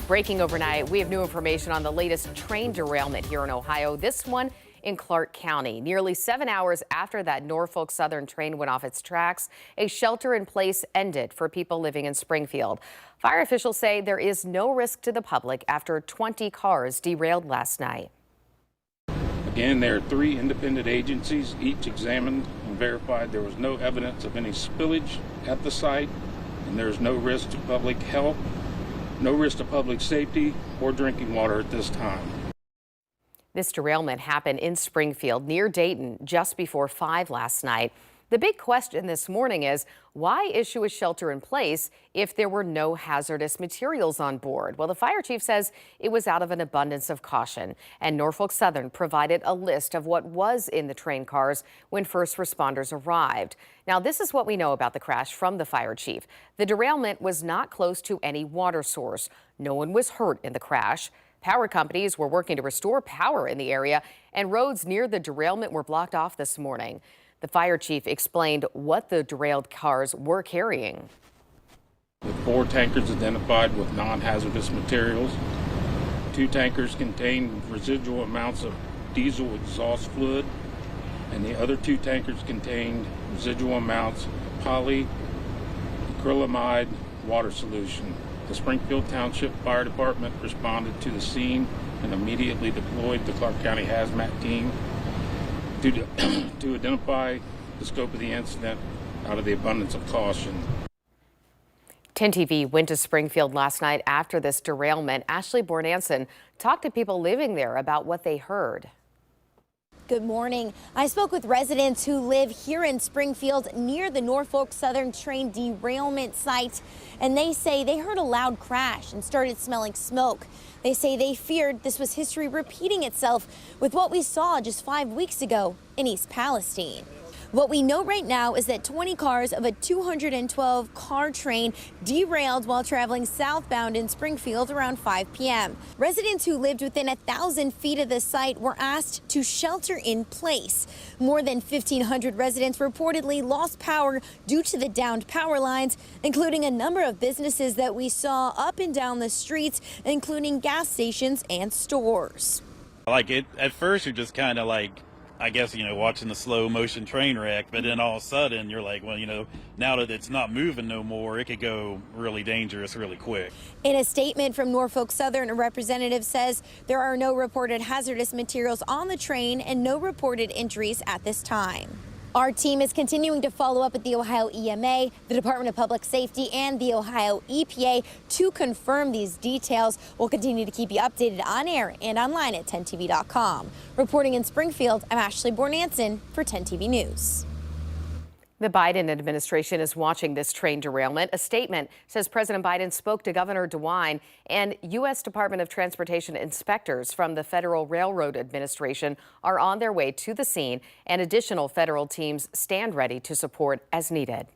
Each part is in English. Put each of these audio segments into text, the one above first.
Breaking overnight, we have new information on the latest train derailment here in Ohio. This one in Clark County. Nearly 7 hours after that Norfolk Southern train went off its tracks, a shelter-in-place ended for people living in Springfield. Fire officials say there is no risk to the public after 20 cars derailed last night. Again, there are 3 independent agencies. Each examined and verified there was no evidence of any spillage at the site, and there is no risk to public health, no risk to public safety or drinking water at this time. This derailment happened in Springfield near Dayton just before 5 last night. The big question this morning is, why issue a shelter in place if there were no hazardous materials on board? Well, the fire chief says it was out of an abundance of caution, and Norfolk Southern provided a list of what was in the train cars when first responders arrived. Now, this is what we know about the crash from the fire chief. The derailment was not close to any water source. No one was hurt in the crash. Power companies were working to restore power in the area, and roads near the derailment were blocked off this morning. The fire chief explained what the derailed cars were carrying. With 4 tankers identified with non-hazardous materials. 2 tankers contained residual amounts of diesel exhaust fluid, and the other 2 tankers contained residual amounts of polyacrylamide water solution. The Springfield Township Fire Department responded to the scene and immediately deployed the Clark County Hazmat team to identify the scope of the incident out of the abundance of caution. 10 TV went to Springfield last night after this derailment. Ashley Bornanson talked to people living there about what they heard. Good morning. I spoke with residents who live here in Springfield near the Norfolk Southern train derailment site, and they say they heard a loud crash and started smelling smoke. They say they feared this was history repeating itself with what we saw just 5 weeks ago in East Palestine. What we know right now is that 20 cars of a 212-car train derailed while traveling southbound in Springfield around 5 p.m. Residents who lived within 1,000 feet of the site were asked to shelter in place. More than 1,500 residents reportedly lost power due to the downed power lines, including a number of businesses that we saw up and down the streets, including gas stations and stores. Like at first you're just kind of like, I guess, watching the slow motion train wreck, but then all of a sudden you're like, well, now that it's not moving no more, it could go really dangerous really quick. In a statement from Norfolk Southern, a representative says there are no reported hazardous materials on the train and no reported injuries at this time. Our team is continuing to follow up with the Ohio EMA, the Department of Public Safety, and the Ohio EPA to confirm these details. We'll continue to keep you updated on air and online at 10tv.com. Reporting in Springfield, I'm Ashley Bornanson for 10 TV News. The Biden administration is watching this train derailment. A statement says President Biden spoke to Governor DeWine and U.S. Department of Transportation inspectors from the Federal Railroad Administration are on their way to the scene, and additional federal teams stand ready to support as needed.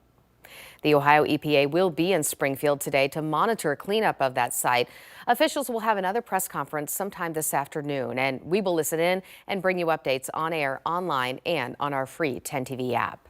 The Ohio EPA will be in Springfield today to monitor cleanup of that site. Officials will have another press conference sometime this afternoon, and we will listen in and bring you updates on air, online, and on our free 10 TV app.